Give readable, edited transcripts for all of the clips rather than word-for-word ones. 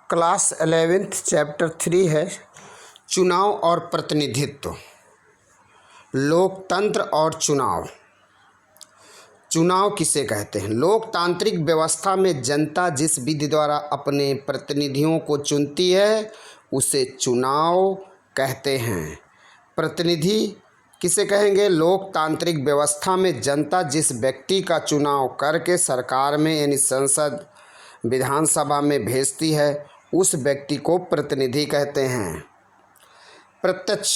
Class 11th chapter 3 है चुनाव और प्रतिनिधित्व। लोकतंत्र और चुनाव। चुनाव किसे कहते हैं? लोकतांत्रिक व्यवस्था में जनता जिस विधि द्वारा अपने प्रतिनिधियों को चुनती है उसे चुनाव कहते हैं। प्रतिनिधि किसे कहेंगे? लोकतांत्रिक व्यवस्था में जनता जिस व्यक्ति का चुनाव करके सरकार में यानी संसद विधानसभा में भेजती है उस व्यक्ति को प्रतिनिधि कहते हैं। प्रत्यक्ष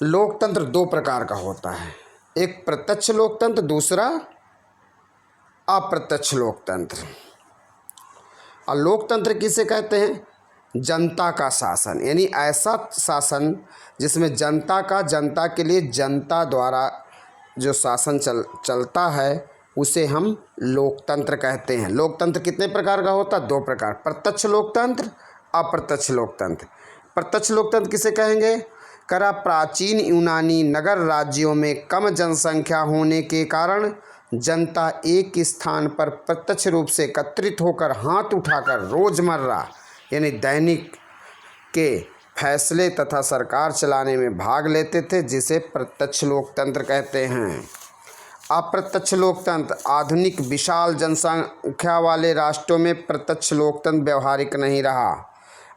लोकतंत्र दो प्रकार का होता है, एक प्रत्यक्ष लोकतंत्र, दूसरा अप्रत्यक्ष लोकतंत्र। और लोकतंत्र किसे कहते हैं? जनता का शासन, यानी ऐसा शासन जिसमें जनता के लिए जनता द्वारा जो शासन चलता है उसे हम लोकतंत्र कहते हैं। लोकतंत्र कितने प्रकार का होता है? दो प्रकार, प्रत्यक्ष लोकतंत्र, अप्रत्यक्ष लोकतंत्र। प्रत्यक्ष लोकतंत्र किसे कहेंगे? प्राचीन यूनानी नगर राज्यों में कम जनसंख्या होने के कारण जनता एक स्थान पर प्रत्यक्ष रूप से एकत्रित होकर हाथ उठाकर रोजमर्रा यानी दैनिक के फैसले तथा सरकार चलाने में भाग लेते थे, जिसे प्रत्यक्ष लोकतंत्र कहते हैं। अप्रत्यक्ष लोकतंत्र आधुनिक विशाल जनसंख्या वाले राष्ट्रों में प्रत्यक्ष लोकतंत्र व्यवहारिक नहीं रहा।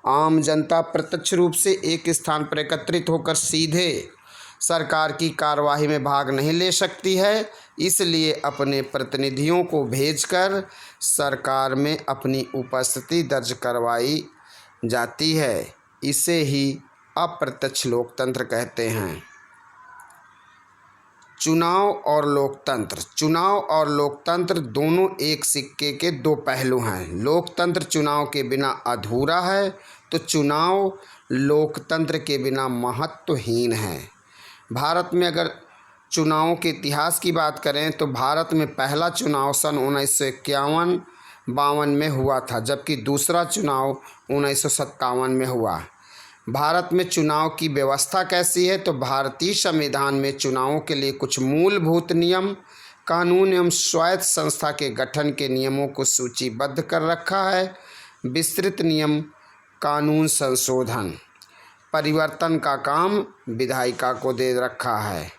आम जनता प्रत्यक्ष रूप से एक स्थान पर एकत्रित होकर सीधे सरकार की कार्यवाही में भाग नहीं ले सकती है, इसलिए अपने प्रतिनिधियों को भेजकर सरकार में अपनी उपस्थिति दर्ज करवाई जाती है। इसे ही अप्रत्यक्ष लोकतंत्र कहते हैं। चुनाव और लोकतंत्र। चुनाव और लोकतंत्र दोनों एक सिक्के के दो पहलू हैं। लोकतंत्र चुनाव के बिना अधूरा है तो चुनाव लोकतंत्र के बिना महत्वहीन है। भारत में अगर चुनावों के इतिहास की बात करें तो भारत में पहला चुनाव सन 1951-52 में हुआ था, जबकि दूसरा चुनाव 1957 में हुआ। भारत में चुनाव की व्यवस्था कैसी है? तो भारतीय संविधान में चुनावों के लिए कुछ मूलभूत नियम, कानून एवं स्वायत्त संस्था के गठन के नियमों को सूचीबद्ध कर रखा है। विस्तृत नियम कानून संशोधन परिवर्तन का काम विधायिका को दे रखा है।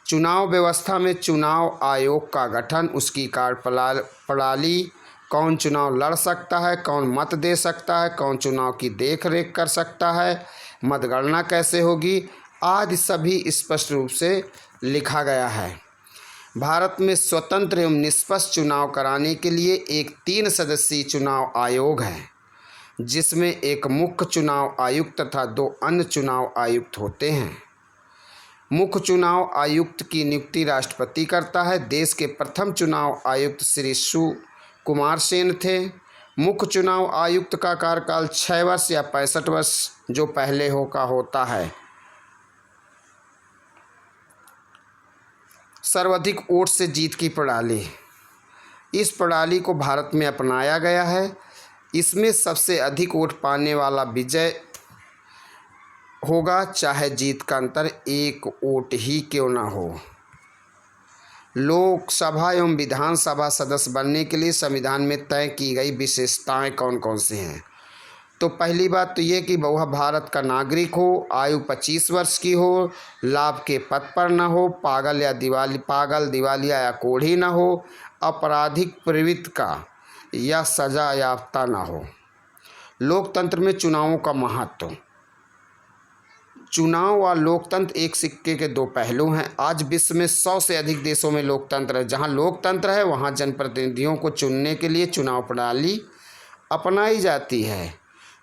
चुनाव व्यवस्था में चुनाव आयोग का गठन, उसकी कार्यप्रणाली, कौन चुनाव लड़ सकता है, कौन मत दे सकता है, कौन चुनाव की देखरेख कर सकता है, मतगणना कैसे होगी आदि सभी स्पष्ट रूप से लिखा गया है। भारत में स्वतंत्र एवं निष्पक्ष चुनाव कराने के लिए एक 3 सदस्यीय चुनाव आयोग है, जिसमें एक मुख्य चुनाव आयुक्त तथा 2 अन्य चुनाव आयुक्त होते हैं। मुख्य चुनाव आयुक्त की नियुक्ति राष्ट्रपति करता है। देश के प्रथम चुनाव आयुक्त श्री कुमार सेन थे। मुख्य चुनाव आयुक्त का कार्यकाल 6 वर्ष या 65 वर्ष जो पहले का होता है। सर्वाधिक वोट से जीत की प्रणाली, इस प्रणाली को भारत में अपनाया गया है। इसमें सबसे अधिक वोट पाने वाला विजय होगा, चाहे जीत का अंतर 1 वोट ही क्यों न हो। लोकसभा एवं विधानसभा सदस्य बनने के लिए संविधान में तय की गई विशेषताएं कौन कौन सी हैं? तो पहली बात तो ये कि वह भारत का नागरिक हो, आयु 25 वर्ष की हो, लाभ के पद पर न हो, पागल, दिवालिया या कोढ़ी न हो, आपराधिक प्रवृत्ति का या सजा याफ्ता न हो। लोकतंत्र में चुनावों का महत्व। चुनाव व लोकतंत्र एक सिक्के के दो पहलू हैं। आज विश्व में 100 से अधिक देशों में लोकतंत्र है। जहां लोकतंत्र है वहां जनप्रतिनिधियों को चुनने के लिए चुनाव प्रणाली अपनाई जाती है।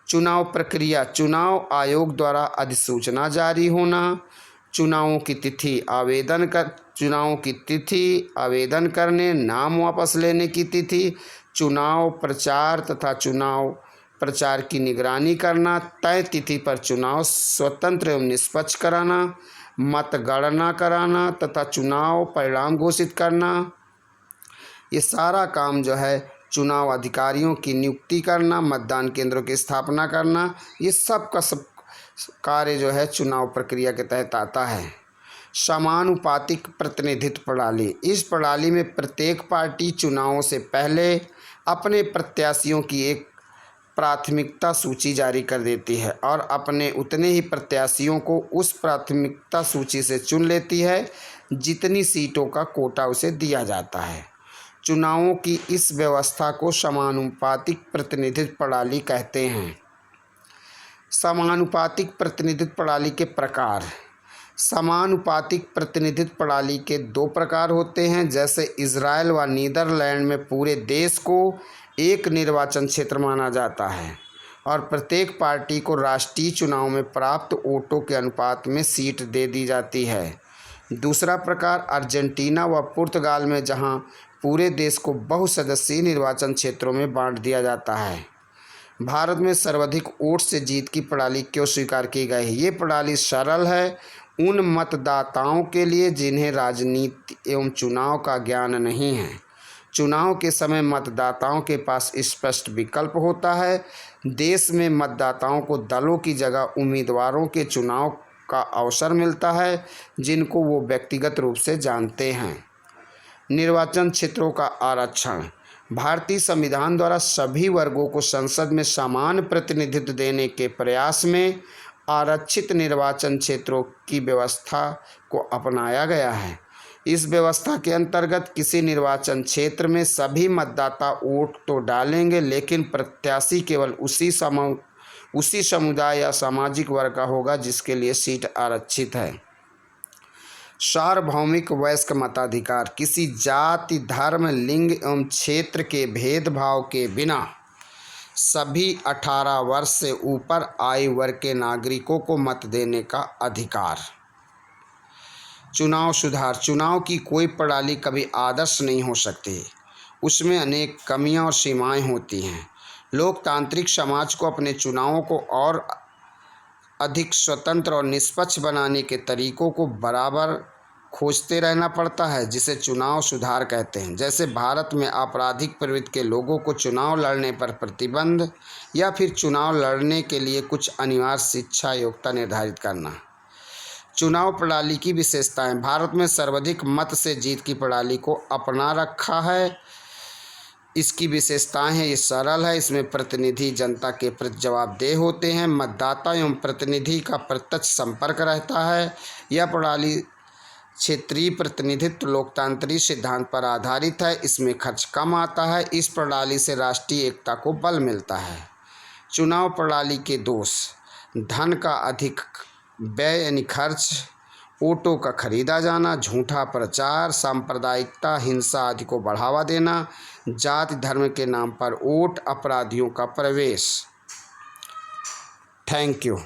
चुनाव प्रक्रिया, चुनाव आयोग द्वारा अधिसूचना जारी होना, चुनावों की तिथि, आवेदन करने, नाम वापस लेने की तिथि, चुनाव प्रचार तथा चुनाव प्रचार की निगरानी करना, तय तिथि पर चुनाव स्वतंत्र एवं निष्पक्ष कराना, मतगणना कराना तथा चुनाव परिणाम घोषित करना। ये सारा काम जो है चुनाव अधिकारियों की नियुक्ति करना, मतदान केंद्रों की स्थापना करना, ये सब का सब कार्य जो है चुनाव प्रक्रिया के तहत आता है। समानुपातिक प्रतिनिधित्व प्रणाली, इस प्रणाली में प्रत्येक पार्टी चुनावों से पहले अपने प्रत्याशियों की एक प्राथमिकता सूची जारी कर देती है और अपने उतने ही प्रत्याशियों को उस प्राथमिकता सूची से चुन लेती है जितनी सीटों का कोटा उसे दिया जाता है। चुनावों की इस व्यवस्था को समानुपातिक प्रतिनिधित्व प्रणाली कहते हैं। समानुपातिक प्रतिनिधित्व प्रणाली के प्रकार। समानुपातिक प्रतिनिधित्व प्रणाली के दो प्रकार होते हैं। जैसे इजराइल व नीदरलैंड में पूरे देश को एक निर्वाचन क्षेत्र माना जाता है और प्रत्येक पार्टी को राष्ट्रीय चुनाव में प्राप्त वोटों के अनुपात में सीट दे दी जाती है। दूसरा प्रकार अर्जेंटीना व पुर्तगाल में, जहां पूरे देश को बहुसदस्यीय निर्वाचन क्षेत्रों में बांट दिया जाता है। भारत में सर्वाधिक वोट से जीत की प्रणाली क्यों स्वीकार की गई? ये प्रणाली सरल है उन मतदाताओं के लिए जिन्हें राजनीति एवं चुनाव का ज्ञान नहीं है। चुनाव के समय मतदाताओं के पास स्पष्ट विकल्प होता है। देश में मतदाताओं को दलों की जगह उम्मीदवारों के चुनाव का अवसर मिलता है जिनको वो व्यक्तिगत रूप से जानते हैं। निर्वाचन क्षेत्रों का आरक्षण। भारतीय संविधान द्वारा सभी वर्गों को संसद में समान प्रतिनिधित्व देने के प्रयास में आरक्षित निर्वाचन क्षेत्रों की व्यवस्था को अपनाया गया है। इस व्यवस्था के अंतर्गत किसी निर्वाचन क्षेत्र में सभी मतदाता वोट तो डालेंगे, लेकिन प्रत्याशी केवल उसी समुदाय या सामाजिक वर्ग का होगा जिसके लिए सीट आरक्षित है। सार्वभौमिक वयस्क मताधिकार। किसी जाति, धर्म, लिंग एवं क्षेत्र के भेदभाव के बिना सभी 18 वर्ष से ऊपर आयु वर्ग के नागरिकों को मत देने का अधिकार। चुनाव सुधार। चुनाव की कोई प्रणाली कभी आदर्श नहीं हो सकती। उसमें अनेक कमियां और सीमाएं होती हैं। लोकतांत्रिक समाज को अपने चुनावों को और अधिक स्वतंत्र और निष्पक्ष बनाने के तरीकों को बराबर खोजते रहना पड़ता है, जिसे चुनाव सुधार कहते हैं। जैसे भारत में आपराधिक प्रवृत्ति के लोगों को चुनाव लड़ने पर प्रतिबंध या फिर चुनाव लड़ने के लिए कुछ अनिवार्य शिक्षा योग्यता निर्धारित करना। चुनाव प्रणाली की विशेषताएं। भारत में सर्वाधिक मत से जीत की प्रणाली को अपना रखा है। इसकी विशेषताएं हैं, ये सरल है, इसमें प्रतिनिधि जनता के प्रति जवाबदेह होते हैं, मतदाता एवं प्रतिनिधि का प्रत्यक्ष संपर्क रहता है। यह प्रणाली क्षेत्रीय प्रतिनिधित्व लोकतांत्रिक सिद्धांत पर आधारित है। इसमें खर्च कम आता है। इस प्रणाली से राष्ट्रीय एकता को बल मिलता है। चुनाव प्रणाली के दोष। धन का अधिक व्यय यानी खर्च, वोटों का खरीदा जाना, झूठा प्रचार, सांप्रदायिकता, हिंसा आदि को बढ़ावा देना, जाति धर्म के नाम पर वोट, अपराधियों का प्रवेश। Thank you.